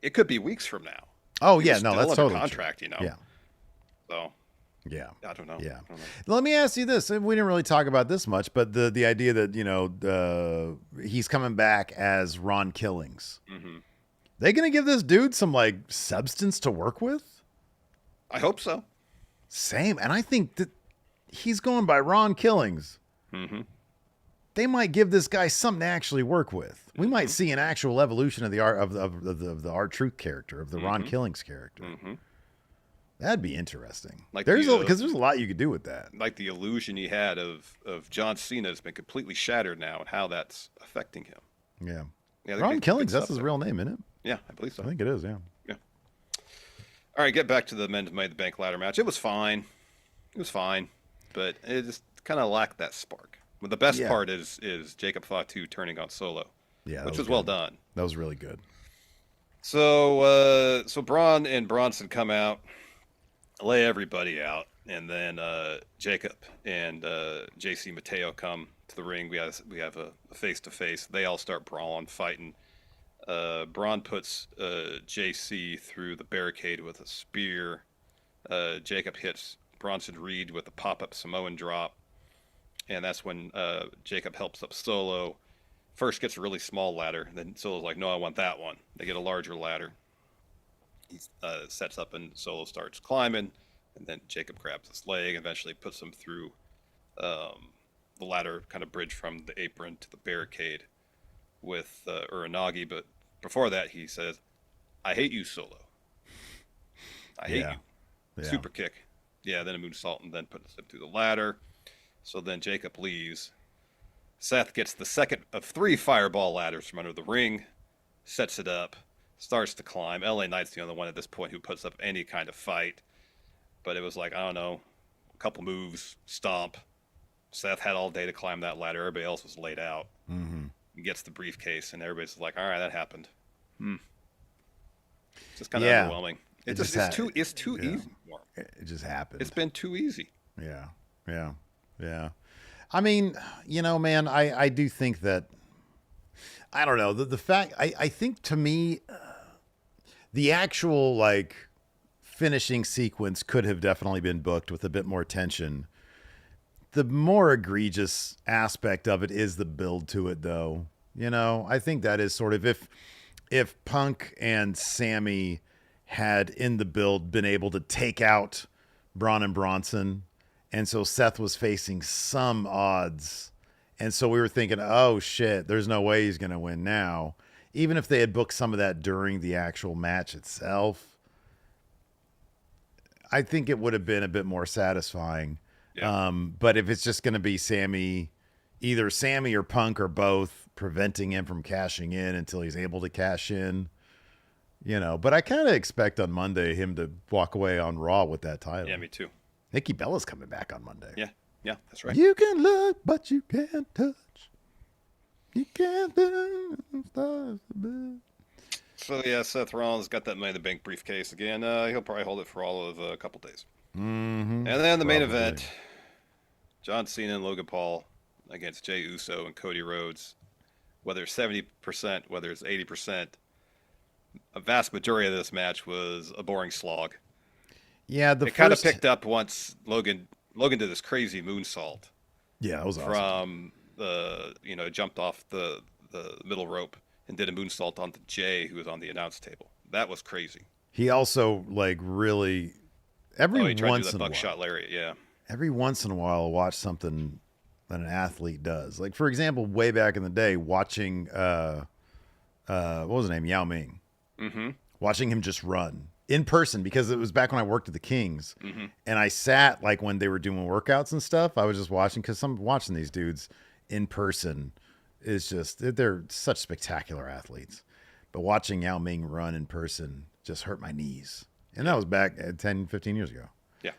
It could be weeks from now. Oh, He yeah, was no, still that's under totally contract, true. Yeah. So, Yeah. I don't know. Yeah. I don't know. Let me ask you this. We didn't really talk about this much, but the idea that, he's coming back as Ron Killings. Mm-hmm. They going to give this dude some like substance to work with? I hope so. Same. And I think that he's going by Ron Killings. Mm-hmm. They might give this guy something to actually work with. We might see an actual evolution of the R-Truth character, of the Ron Killings character. Mm-hmm. That'd be interesting. Like there's a lot you could do with that. Like the illusion he had of John Cena has been completely shattered now, and how that's affecting him. Yeah. Ron Killings, that's his real name, isn't it? Yeah, I believe so. I think it is, yeah. Yeah. All right, get back to the men's Money in the Bank ladder match. It was fine. But it just kind of lacked that spark. But the best part is Jacob Fatu turning on Solo. Yeah, which was well done. That was really good. So Braun and Bronson come out, lay everybody out, and then Jacob and JC Mateo come to the ring. We have a face-to-face. They all start brawling, fighting. Braun puts JC through the barricade with a spear. Jacob hits Bronson Reed with a pop-up Samoan drop. And that's when Jacob helps up Solo. First gets a really small ladder. Then Solo's like, no, I want that one. They get a larger ladder. He sets up and Solo starts climbing. And then Jacob grabs his leg and eventually puts him through the ladder kind of bridge from the apron to the barricade with Uranagi. But before that, he says, I hate you, Solo. I hate you. Yeah. Super kick. Yeah, then a moonsault and then puts him through the ladder. So then Jacob leaves. Seth gets the second of 3 fireball ladders from under the ring, sets it up, starts to climb. LA Knight's the only one at this point who puts up any kind of fight. But it was like, I don't know, a couple moves, stomp. Seth had all day to climb that ladder. Everybody else was laid out. Mm-hmm. He gets the briefcase, and everybody's like, all right, that happened. It's just kind of overwhelming. It's too easy. It just happened. It's been too easy. Yeah. I mean, man, I do think that, I don't know, the fact, I think to me, the actual like finishing sequence could have definitely been booked with a bit more tension. The more egregious aspect of it is the build to it, though. I think that is sort of, if Punk and Sammy had in the build been able to take out Braun and Bronson, and so Seth was facing some odds, and so we were thinking, oh shit, there's no way he's going to win now. Even if they had booked some of that during the actual match itself, I think it would have been a bit more satisfying. Yeah. But if it's just going to be either Sammy or Punk or both preventing him from cashing in until he's able to cash in, but I kind of expect on Monday him to walk away on Raw with that title. Yeah, me too. Nikki Bella's coming back on Monday. Yeah, that's right. You can look, but you can't touch. You can't do stuff. So yeah, Seth Rollins got that Money in the Bank briefcase again. He'll probably hold it for all of a couple days. Mm-hmm. And then the main event, John Cena and Logan Paul against Jey Uso and Cody Rhodes. Whether it's 70%, whether it's 80%, a vast majority of this match was a boring slog. Yeah, it kind of picked up once Logan did this crazy moonsault. Yeah, it was awesome. From the jumped off the middle rope and did a moonsault onto Jay, who was on the announce table. That was crazy. He also really he tried to do that buckshot lariat. Yeah. Every once in a while, I'll watch something that an athlete does. Like for example, way back in the day, watching what was his name, Yao Ming. Mm-hmm. Watching him just run in person, because it was back when I worked at the Kings, and I sat like when they were doing workouts and stuff. I was just watching, because I'm watching these dudes in person is just, they're such spectacular athletes. But watching Yao Ming run in person just hurt my knees, and that was back 10, 15 years ago. Yeah,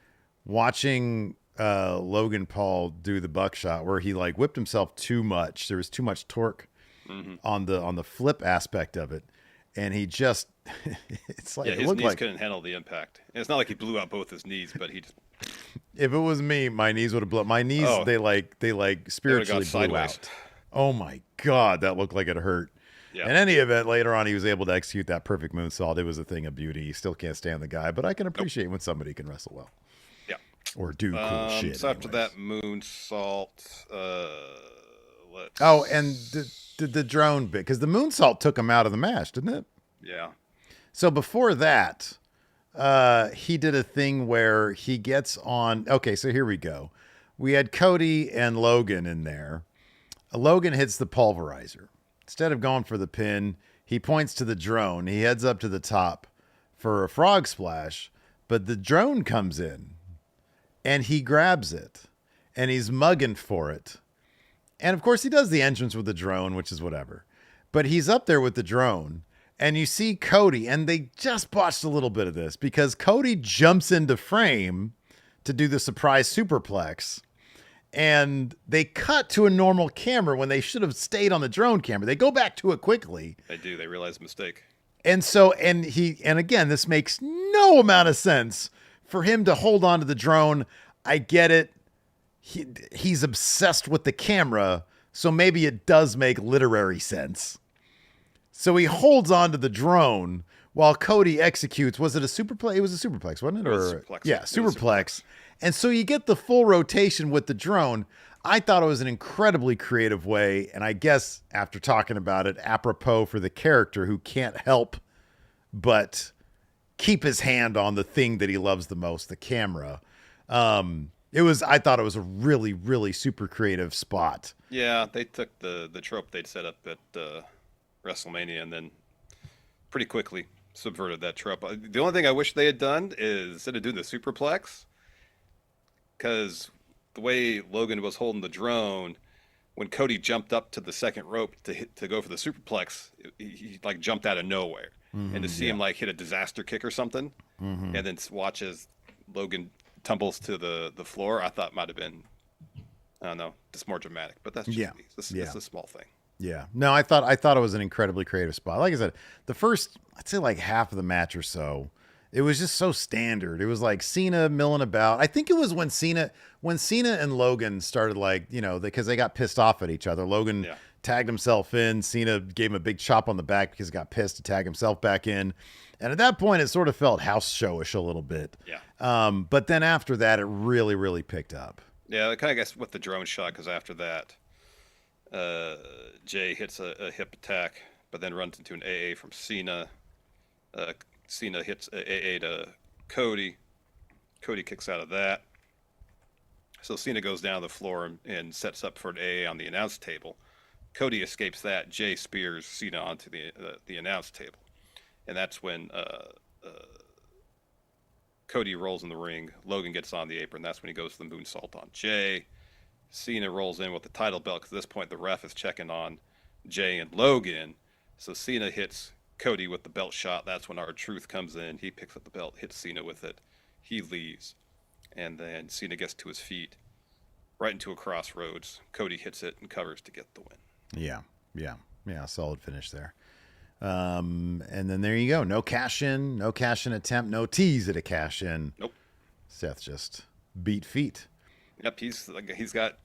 watching Logan Paul do the buckshot where he like whipped himself too much. There was too much torque on the flip aspect of it. And he just, it's like, his knees couldn't handle the impact. And it's not like he blew out both his knees, but he just. If it was me, my knees would have blown. My knees, they spiritually blew out. Oh my God, that looked like it hurt. Yeah. In any event, later on, he was able to execute that perfect moonsault. It was a thing of beauty. He still can't stand the guy, but I can appreciate when somebody can wrestle well. Yeah. Or do cool shit. So after that moonsault, and the drone bit, because the moonsault took him out of the match, didn't it? Yeah. So before that, he did a thing where he gets on. Okay, so here we go. We had Cody and Logan in there. Logan hits the pulverizer. Instead of going for the pin, he points to the drone. He heads up to the top for a frog splash, but the drone comes in and he grabs it and he's mugging for it. And of course he does the entrance with the drone, which is whatever, but he's up there with the drone and you see Cody, and they just botched a little bit of this because Cody jumps into frame to do the surprise superplex. and they cut to a normal camera when they should have stayed on the drone camera. They go back to it quickly. They do. They realize the mistake. And so, and again, this makes no amount of sense for him to hold on to the drone. I get it. He's obsessed with the camera, so maybe it does make literary sense. So he holds on to the drone while Cody executes. Was it a superplex? It was a superplex, wasn't it? It was a superplex. Yeah, superplex. And so you get the full rotation with the drone. I thought it was an incredibly creative way. And I guess after talking about it, apropos for the character who can't help but keep his hand on the thing that he loves the most, the camera. I thought it was a really, really super creative spot. Yeah, they took the trope they'd set up at WrestleMania and then pretty quickly subverted that trope. The only thing I wish they had done is instead of doing the superplex, because the way Logan was holding the drone, when Cody jumped up to the second rope to go for the superplex, he like jumped out of nowhere, and to see him like hit a disaster kick or something, and then watch as Logan tumbles to the floor, I thought might have been, I don't know, just more dramatic. But that's just me. This is a small thing. Yeah. No, I thought it was an incredibly creative spot. Like I said, the first, I'd say like half of the match or so, it was just so standard. It was like Cena milling about. I think it was when Cena and Logan started like, because they got pissed off at each other. Logan tagged himself in. Cena gave him a big chop on the back because he got pissed to tag himself back in. And at that point, it sort of felt house showish a little bit. Yeah. But then after that, it really, really picked up. Yeah, I kind of guess with the drone shot, because after that, Jay hits a hip attack, but then runs into an AA from Cena. Cena hits a AA to Cody. Cody kicks out of that. So Cena goes down to the floor and sets up for an AA on the announce table. Cody escapes that. Jay spears Cena onto the announce table. And that's when Cody rolls in the ring. Logan gets on the apron. That's when he goes to the moonsault on Jay. Cena rolls in with the title belt because at this point the ref is checking on Jay and Logan. So Cena hits Cody with the belt shot. That's when R-Truth comes in. He picks up the belt, hits Cena with it. He leaves. And then Cena gets to his feet right into a crossroads. Cody hits it and covers to get the win. Yeah. Solid finish there. And then there you go. No cash in attempt, no tease at a cash in. Nope. Seth just beat feet. Yep. He's got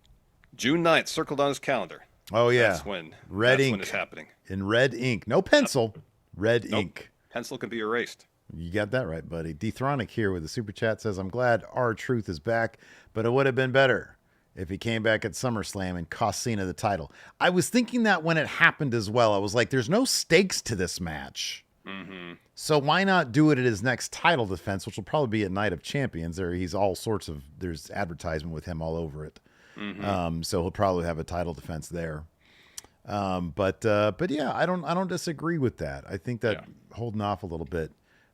June 9th circled on his calendar. Oh yeah. That's when it's happening. In red ink. No pencil. Yep. Red ink. Pencil can be erased. You got that right, buddy. Dethronic here with the super chat says, I'm glad R-Truth is back, but it would have been better if he came back at SummerSlam and cost Cena the title. I was thinking that when it happened as well. I was like, there's no stakes to this match. Mm-hmm. So why not do it at his next title defense, which will probably be at Night of Champions. There's advertisement with him all over it. Mm-hmm. So he'll probably have a title defense there. But yeah, I don't disagree with that. I think that holding off a little bit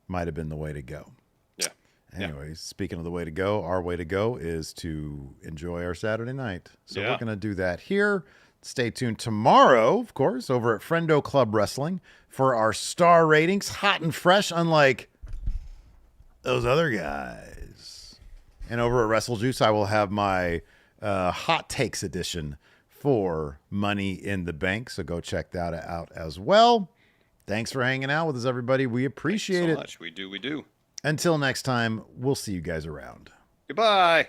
might have been the way to go. Yeah. Anyways, speaking of the way to go, our way to go is to enjoy our Saturday night. So we're going to do that here. Stay tuned tomorrow, of course, over at Friendo Club Wrestling for our star ratings, hot and fresh, unlike those other guys. And over at WrestleJuice, I will have my hot takes edition for Money in the Bank. So go check that out as well. Thanks for hanging out with us, everybody. We appreciate it. Much. We do. Until next time, we'll see you guys around. Goodbye.